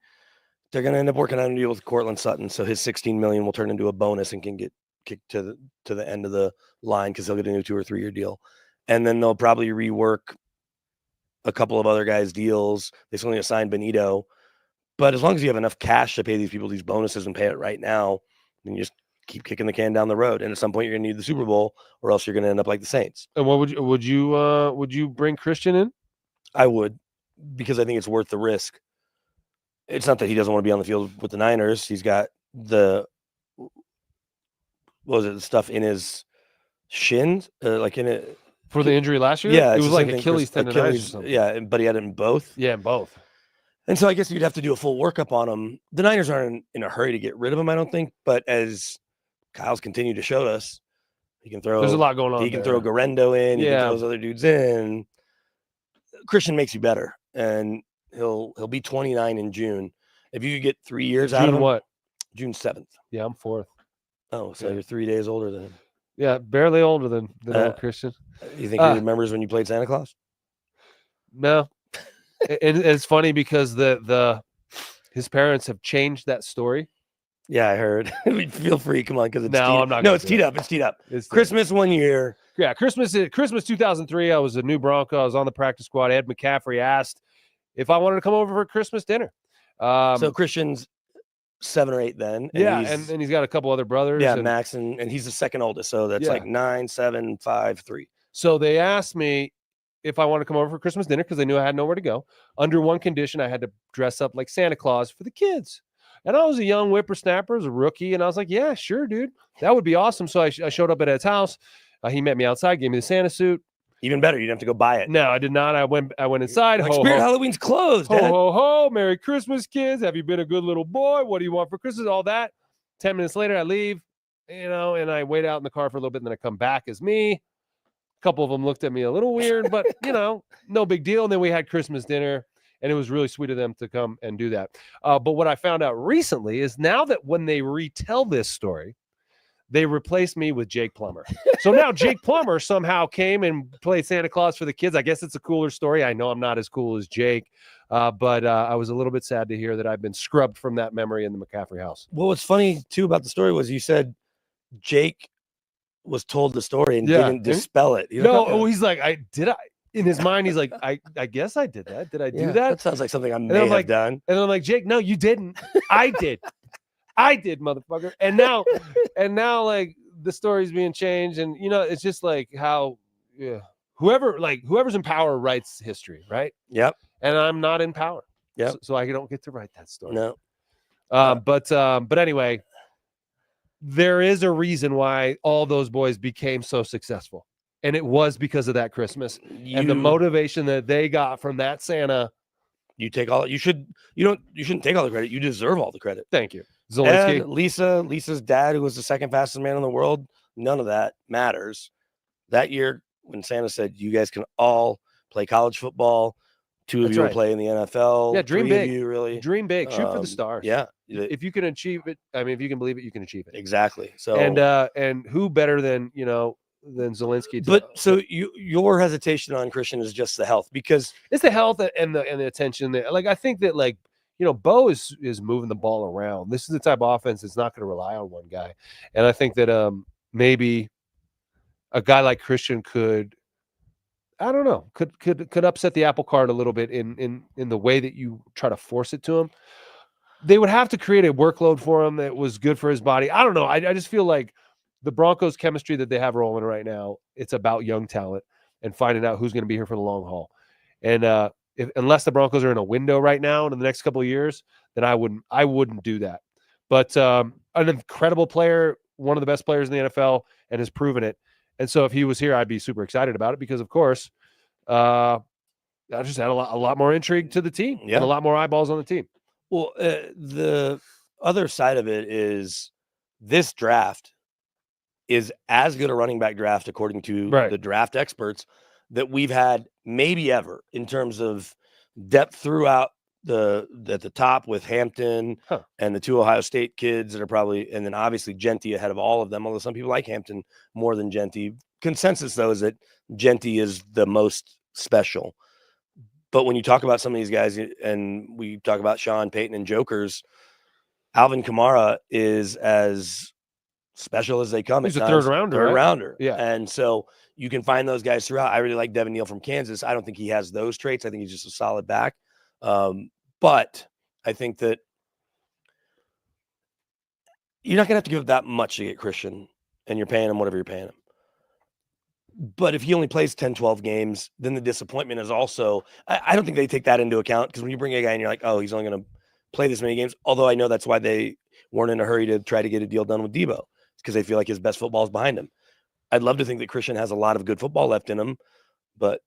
they're going to end up working on a deal with Cortland Sutton. So his $16 million will turn into a bonus and can get kicked to the end of the line because he'll get a new 2 or 3 year deal. And then they'll probably rework a couple of other guys' deals. They still need to sign Benito. But as long as you have enough cash to pay these people these bonuses and pay it right now, then you just keep kicking the can down the road. And at some point, you're going to need the Super Bowl, or else you're going to end up like the Saints. And what would you bring Christian in? I would, because I think it's worth the risk. It's not that he doesn't want to be on the field with the Niners. He's got the stuff in his shins, like in it For the injury last year? Yeah, It it's was the like same thing Achilles for tendonitis or something. Yeah, but he had it in both. Yeah, in both. And so I guess you'd have to do a full workup on him. The Niners aren't in a hurry to get rid of him, I don't think. But as Kyle's continued to show us, he can throw. There's a lot going on. He can throw Garendo in. He can throw those other dudes in. Christian makes you better, and he'll be 29 in June. If you could get 3 years out of him, what? June 7th. Yeah, I'm 4th. Oh, so you're 3 days older than him. Yeah, barely older than old Christian. You think he remembers when you played Santa Claus? No. And it's funny because his parents have changed that story. Yeah, I heard. Feel free. Come on, because it's I'm not. No, it's teed up. It's teed up. It's Christmas one year. Yeah, Christmas 2003. I was a new Bronco. I was on the practice squad. Ed McCaffrey asked if I wanted to come over for Christmas dinner. So Christian's 7 or 8 then. And he's got a couple other brothers. Yeah, and Max, and he's the second oldest. So that's like 9, 7, 5, 3. So they asked me if I wanted to come over for Christmas dinner because they knew I had nowhere to go. Under one condition, I had to dress up like Santa Claus for the kids. And I was a young whippersnapper, as a rookie, and I was like, yeah, sure, dude. That would be awesome. So I showed up at Ed's house. He met me outside, gave me the Santa suit. Even better, you didn't have to go buy it. No, I did not. I went inside. Like, Spirit Halloween's closed. Ho, Dad. ho, ho. Merry Christmas, kids. Have you been a good little boy? What do you want for Christmas? All that. 10 minutes later, I leave. and I wait out in the car for a little bit, and then I come back as me. A couple of them looked at me a little weird, but no big deal. And then we had Christmas dinner, and it was really sweet of them to come and do that. But what I found out recently is now that when they retell this story, they replaced me with Jake Plummer. So now Jake Plummer somehow came and played Santa Claus for the kids. I guess it's a cooler story. I know I'm not as cool as Jake, but I was a little bit sad to hear that I've been scrubbed from that memory in the McCaffrey house. Well, what's funny, too, about the story was you said Jake was told the story and didn't dispel it. He's like, in his mind, he's like, I guess I did that. Did I do that? That sounds like something I may have done. And I'm like, Jake, no, you didn't. I did. I did, motherfucker. And now, like, the story's being changed, and it's just like how, whoever's in power writes history, right? Yep. And I'm not in power. Yep. So I don't get to write that story. No. But anyway, there is a reason why all those boys became so successful, and it was because of that Christmas and the motivation that they got from that Santa. You take all. You shouldn't take all the credit. You deserve all the credit. Thank you. Zelensky. And Lisa's dad, who was the second fastest man in the world, none of that matters. That year, when Santa said, you guys can all play college football, 2 of you will play in the NFL. Yeah, dream 3 big. Of you really. Dream big. Shoot for the stars. Yeah. If you can achieve it, if you can believe it, you can achieve it. Exactly. So and who better than Zelensky? But so your hesitation on Christian is just the health, because it's the health and the attention. Like, I think that, like, Bo is moving the ball around. This is the type of offense that's not going to rely on one guy. And I think that maybe a guy like Christian could upset the apple cart a little bit in the way that you try to force it to him. They would have to create a workload for him that was good for his body. I don't know. I just feel like the Broncos chemistry that they have rolling right now, it's about young talent and finding out who's going to be here for the long haul. And unless the Broncos are in a window right now in the next couple of years, then I wouldn't do that. But an incredible player, one of the best players in the NFL, and has proven it. And so if he was here, I'd be super excited about it, because, of course, I just had a lot more intrigue to the team and a lot more eyeballs on the team. Well, the other side of it is this draft is as good a running back draft, according to the draft experts, that we've had maybe ever, in terms of depth throughout at the top, with Hampton and the 2 Ohio State kids that are probably, and then obviously Genty ahead of all of them, although some people like Hampton more than Genty. Consensus, though, is that Genty is the most special. But when you talk about some of these guys, and we talk about Sean Payton and Jokers, Alvin Kamara is as special as they come. He's a third rounder. Yeah. And so you can find those guys throughout. I really like Devin Neal from Kansas. I don't think he has those traits. I think he's just a solid back. But I think that you're not going to have to give up that much to get Christian, and you're paying him whatever you're paying him. But if he only plays 10, 12 games, then the disappointment is also, I don't think they take that into account, because when you bring a guy and you're like, oh, he's only going to play this many games, although I know that's why they weren't in a hurry to try to get a deal done with Debo, because they feel like his best football is behind him. I'd love to think that Christian has a lot of good football left in him, but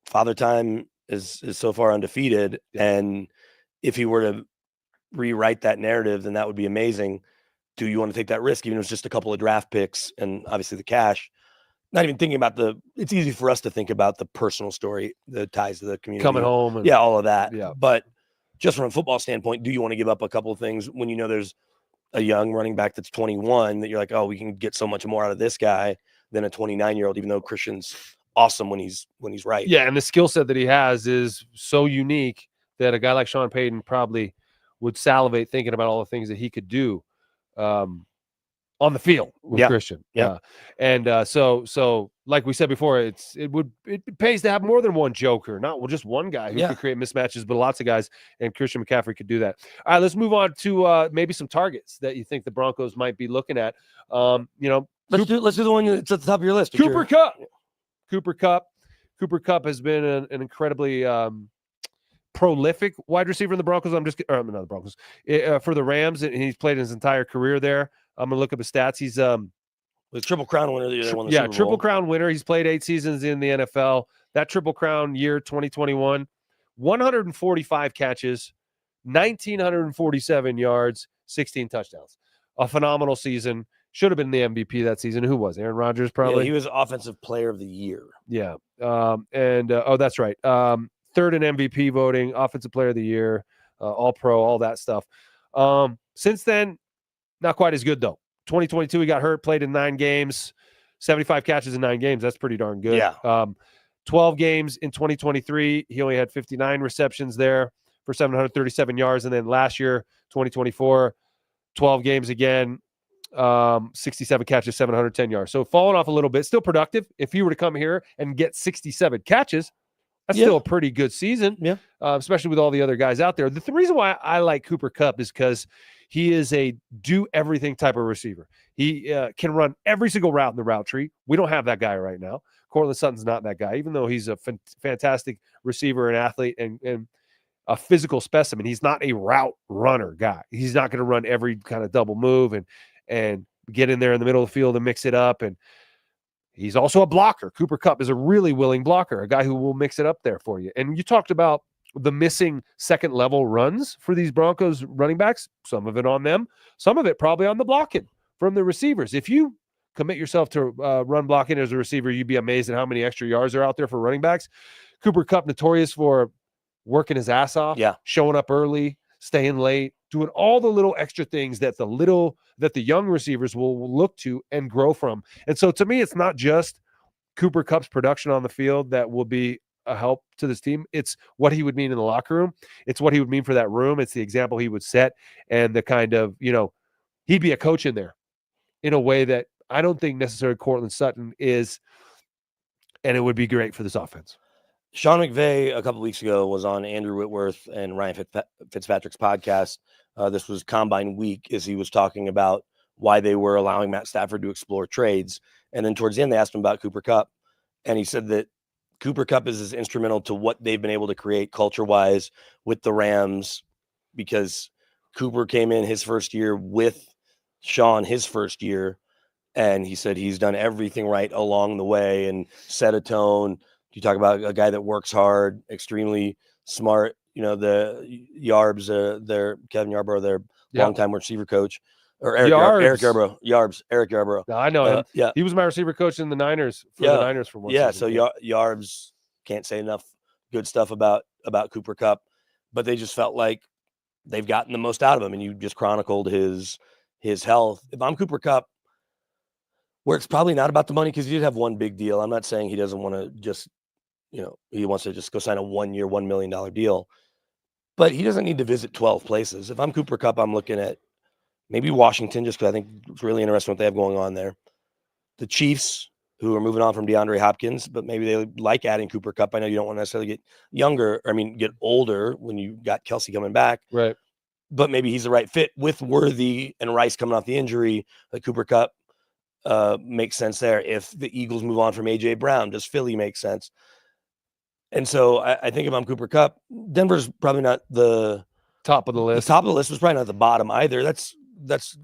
Father Time is so far undefeated. And if he were to rewrite that narrative, then that would be amazing. Do you want to take that risk, even if it's just a couple of draft picks and obviously the cash? Not even thinking about it's easy for us to think about the personal story, the ties to the community. Coming home. And, all of that. Yeah. But just from a football standpoint, do you want to give up a couple of things when you know there's a young running back that's 21 that you're like, oh, we can get so much more out of this guy than a 29-year-old, even though Christian's awesome when he's right. Yeah, and the skill set that he has is so unique that a guy like Sean Payton probably would salivate thinking about all the things that he could do on the field with Christian. Yeah. And so like we said before, it pays to have more than one joker, not just one guy who could create mismatches, but lots of guys, and Christian McCaffrey could do that. All right, let's move on to maybe some targets that you think the Broncos might be looking at. Let's do the one that's at the top of your list. Cooper Kupp. Cooper Kupp has been an incredibly prolific wide receiver in the Broncos. Not the Broncos, for the Rams, and he's played his entire career there. I'm gonna look up his stats. He's was Triple Crown winner. Triple Crown winner. He's played 8 seasons in the NFL. That Triple Crown year, 2021, 145 catches, 1,947 yards, 16 touchdowns. A phenomenal season. should have been the MVP that season. Who was Aaron Rodgers? Probably. Yeah, he was Offensive Player of the Year. Yeah. That's right. Third in MVP voting, Offensive Player of the Year, All Pro, all that stuff. Since then, not quite as good though. 2022, he got hurt, played in 9 games, 75 catches in 9 games. That's pretty darn good. Yeah. 12 games in 2023. He only had 59 receptions there for 737 yards. And then last year, 2024, 12 games again, 67 catches, 710 yards. So falling off a little bit, still productive. If you were to come here and get 67 catches, that's still a pretty good season. Yeah. Especially with all the other guys out there. The reason why I like Cooper Kupp is because he is a do everything type of receiver. He can run every single route in the route tree. We don't have that guy right now. Cortland Sutton's not that guy, even though he's a fantastic receiver and athlete and a physical specimen. He's not a route runner guy. He's not going to run every kind of double move and get in there in the middle of the field and mix it up. And he's also a blocker. Cooper Kupp is a really willing blocker, a guy who will mix it up there for you. And you talked about the missing second level runs for these Broncos running backs. Some of it on them, some of it probably on the blocking from the receivers. If you commit yourself to run blocking as a receiver, you'd be amazed at how many extra yards are out there for running backs. Cooper Kupp, notorious for working his ass off, showing up early, staying late, doing all the little extra things that the young receivers will look to and grow from. And so to me, it's not just Cooper Kupp's production on the field that will be a help to this team. It's what he would mean in the locker room. It's what he would mean for that room. It's the example he would set and the kind of, he'd be a coach in there in a way that I don't think necessarily Cortland Sutton is, and it would be great for this offense. Sean McVay a couple weeks ago was on Andrew Whitworth and Ryan Fitzpatrick's podcast. This was Combine Week, as he was talking about why they were allowing Matt Stafford to explore trades. And then towards the end, they asked him about Cooper Kupp. And he said that Cooper Kupp is as instrumental to what they've been able to create culture-wise with the Rams, because Cooper came in his first year with Sean his first year. And he said he's done everything right along the way and set a tone. You talk about a guy that works hard, extremely smart. The Yarbs, Kevin Yarbrough, their longtime receiver coach, or Eric Yarbrough. No, I know him. Yeah, he was my receiver coach in the Niners for the Niners for one season. So Yarbs can't say enough good stuff about Cooper Kupp, but they just felt like they've gotten the most out of him. And you just chronicled his health. If I'm Cooper Kupp, where it's probably not about the money, because he did have one big deal. I'm not saying he doesn't want to just, he wants to just go sign a 1-year, $1 million deal, but he doesn't need to visit 12 places. If I'm Cooper Kupp, I'm looking at maybe Washington, just because I think it's really interesting what they have going on there. The Chiefs, who are moving on from DeAndre Hopkins, but maybe they like adding Cooper Kupp. I know you don't want to necessarily get older when you got Kelsey coming back. Right. But maybe he's the right fit with Worthy and Rice coming off the injury. Like Cooper Kupp makes sense there. If the Eagles move on from A.J. Brown, does Philly make sense? And so I think if I'm Cooper Kupp, Denver's probably not the top of the list. The top of the list was probably not the bottom either. That's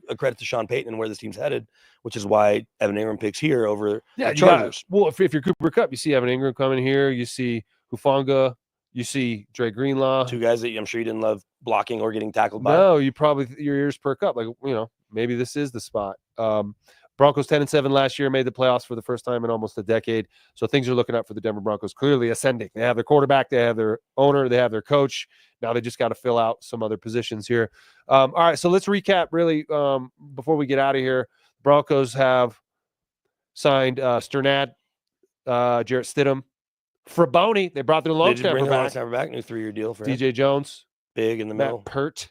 a credit to Sean Payton and where this team's headed, which is why Evan Engram picks here over the Chargers. If you're Cooper Kupp, you see Evan Engram coming here. You see Hufanga. You see Dre Greenlaw. 2 guys that I'm sure you didn't love blocking or getting tackled by. No, you probably, your ears perk up. Like, maybe this is the spot. Broncos 10-7 last year, made the playoffs for the first time in almost a decade. So things are looking up for the Denver Broncos, clearly ascending. They have their quarterback, they have their owner, they have their coach. Now they just got to fill out some other positions here. All right, so let's recap really before we get out of here. Broncos have signed Sternad, Jarrett Stidham, Fraboni. They brought their long snapper back. New 3-year deal for DJ Jones. Big in the middle. Pert.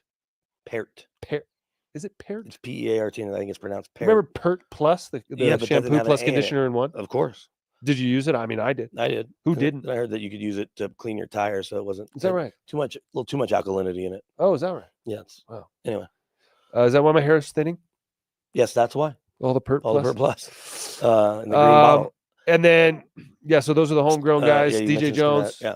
Is it Pert? It's P-E-A-R-T, and I think it's pronounced Pert. Remember Pert Plus, the shampoo plus conditioner in one? Of course. Did you use it? I mean, I did. Who didn't? I heard that you could use it to clean your tires, so it wasn't. Is that right? A little too much alkalinity in it. Oh, is that right? Yeah. Wow. Anyway. Is that why my hair is thinning? Yes, that's why. All the Pert Plus. The Pert Plus. In the green bottle. And then, so those are the homegrown guys. DJ Jones. Yeah.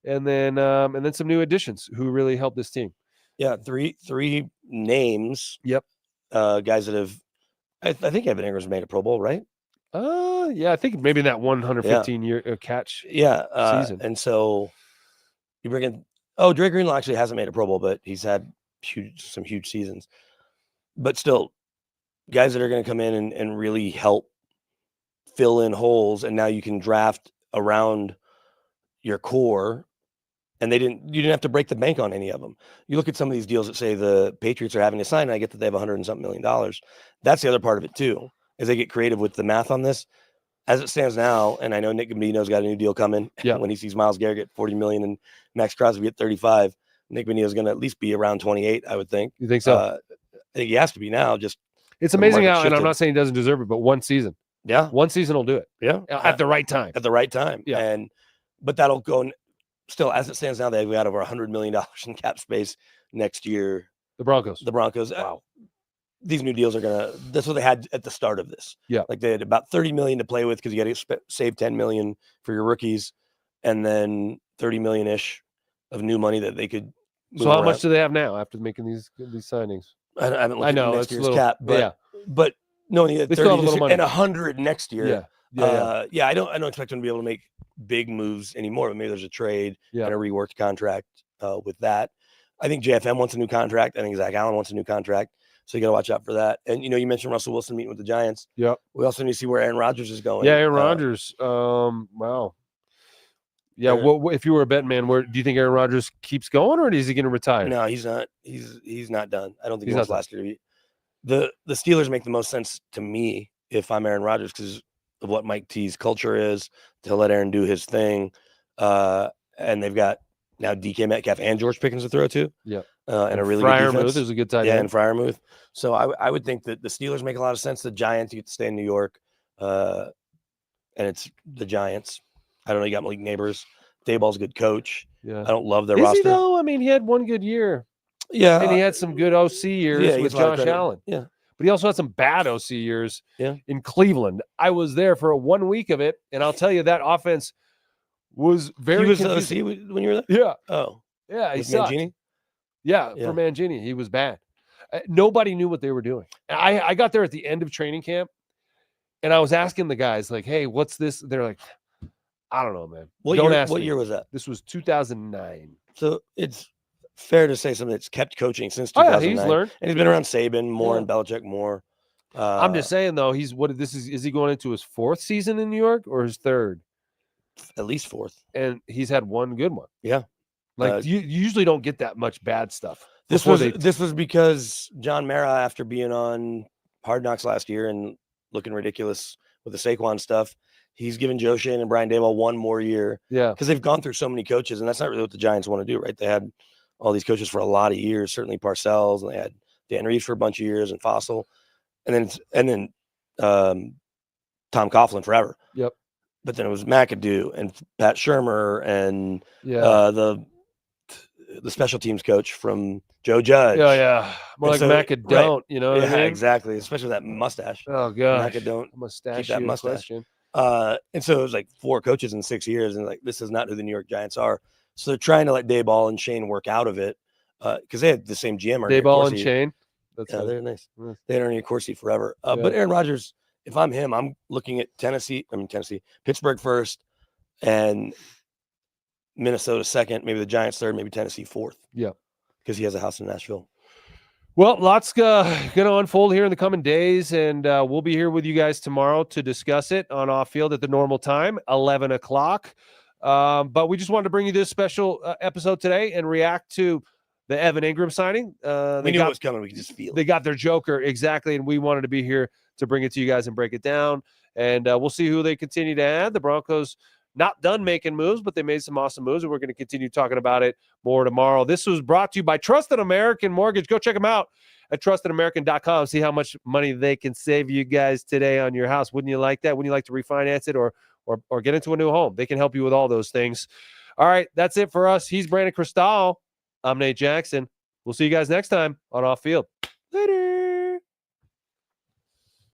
And then some new additions who really helped this team. Yeah, three names. Yep. Guys that have, I think Evan Engram's made a Pro Bowl, right? Yeah, I think maybe that 115-year catch. Season. And so you bring in. Dre Greenlaw actually hasn't made a Pro Bowl, but he's had some huge seasons. But still, guys that are going to come in and really help fill in holes, and now you can draft around your core. And you didn't have to break the bank on any of them. You look at some of these deals that say the Patriots are having to sign, and I get that they have $100 and something million. That's the other part of it too, is they get creative with the math on this. As it stands now, and I know Nick Gambino's got a new deal coming. Yeah. When he sees Myles Garrett get $40 million and Max Crosby at 35, Nick Gambino's going to at least be around 28, I would think. You think so? I think he has to be now. Just it's amazing market how, and I'm shifted. not saying he doesn't deserve it, but one season will do it. Yeah. At the right time. At the right time. Yeah. But that'll go. Still, as it stands now, they've got over $100 million in cap space next year. The Broncos. Wow. These new deals that's what they had at the start of this. Yeah. Like they had about $30 million to play with because you got to save $10 million for your rookies, and then $30 million-ish of new money that they could move So how around. much do they have now after making these signings? I haven't looked I know at next it's a year's little, cap, but no, he had They still 30 have a little money. and 100 next year. Yeah. I don't expect them to be able to make big moves anymore, but maybe there's a trade and a reworked contract with that. I think JFM wants a new contract. I think Zach Allen wants a new contract. So you got to watch out for that. And, you mentioned Russell Wilson meeting with the Giants. Yep. We also need to see where Aaron Rodgers is going. Yeah, Aaron Rodgers. Wow. Yeah, what if you were a betting man, where do you think Aaron Rodgers keeps going, or is he going to retire? No, he's not. He's not done. I don't think He's he wants not last year to be. The Steelers make the most sense to me if I'm Aaron Rodgers because of what Mike T's culture is, to let Aaron do his thing. And they've got now DK Metcalf and George Pickens to throw to. Yeah. And a really Freiermuth good defense. is a good tight Yeah, end. and Freiermuth. So I would think that the Steelers make a lot of sense. The Giants, you get to stay in New York. And it's the Giants. I don't know. You got Malik Neighbors. Dayball's a good coach. Yeah. I don't love their Is roster. he though? I mean, he had one good year. Yeah. And he had some good OC years he with gets a lot of Josh credit. Allen. Yeah. But he also had some bad OC years Yeah. in Cleveland. I was there for 1 week of it, and I'll tell you that offense was very He was confusing. OC when you were there? Yeah. Oh. Yeah, he With sucked. Mangini? Yeah, Yeah. for Mangini, he was bad. Nobody knew what they were doing. I got there at the end of training camp, and I was asking the guys, like, hey, what's this? They're like, I don't know, man. What me. year was that? This was 2009. So it's fair to say something that's kept coaching since Oh, yeah, 2009. he's learned. And he's been around Saban more Yeah. and Belichick more. I'm just saying, though, is he going into his fourth season in New York or his third? At least fourth. And he's had one good one. Yeah. Like you usually don't get that much bad stuff. This was because John Mara, after being on Hard Knocks last year and looking ridiculous with the Saquon stuff, he's given Joe Shane and Brian Daboll one more year. Yeah. Because they've gone through so many coaches, and that's not really what the Giants want to do, right? They had all these coaches for a lot of years, certainly Parcells, and they had Dan Reeves for a bunch of years and Fossil, and then Tom Coughlin forever. Yep. But then it was McAdoo and Pat Shurmur and the special teams coach from Joe Judge. Yeah. More And like so- Macadont, you know what I mean? Exactly. Especially with that mustache. Oh, gosh. Macadont. Mustache. that mustache. And so it was like 4 coaches in 6 years, and like this is not who the New York Giants are. So they're trying to let Dayball and Shane work out of it because they had the same GM. Dayball and Shane. That's Yeah, it. they're nice. Nice. They had Ernie Corsi forever. Yeah. But Aaron Rodgers, if I'm him, I'm looking at Pittsburgh first, and Minnesota second, maybe the Giants third, maybe Tennessee fourth. Yeah. Because he has a house in Nashville. Well, lots going to unfold here in the coming days, and we'll be here with you guys tomorrow to discuss it on Off Field at the normal time, 11 o'clock. But we just wanted to bring you this special episode today and react to the Evan Engram signing. We knew it was coming. We could just feel it. They got their joker, exactly, and we wanted to be here to bring it to you guys and break it down. And we'll see who they continue to add. The Broncos not done making moves, but they made some awesome moves, and we're going to continue talking about it more tomorrow. This was brought to you by Trusted American Mortgage. Go check them out at trustedamerican.com. See how much money they can save you guys today on your house. Wouldn't you like that? Wouldn't you like to refinance it or get into a new home? They can help you with all those things. All right, that's it for us. He's Brandon Krisztal. I'm Nate Jackson. We'll see you guys next time on Off Field. Later.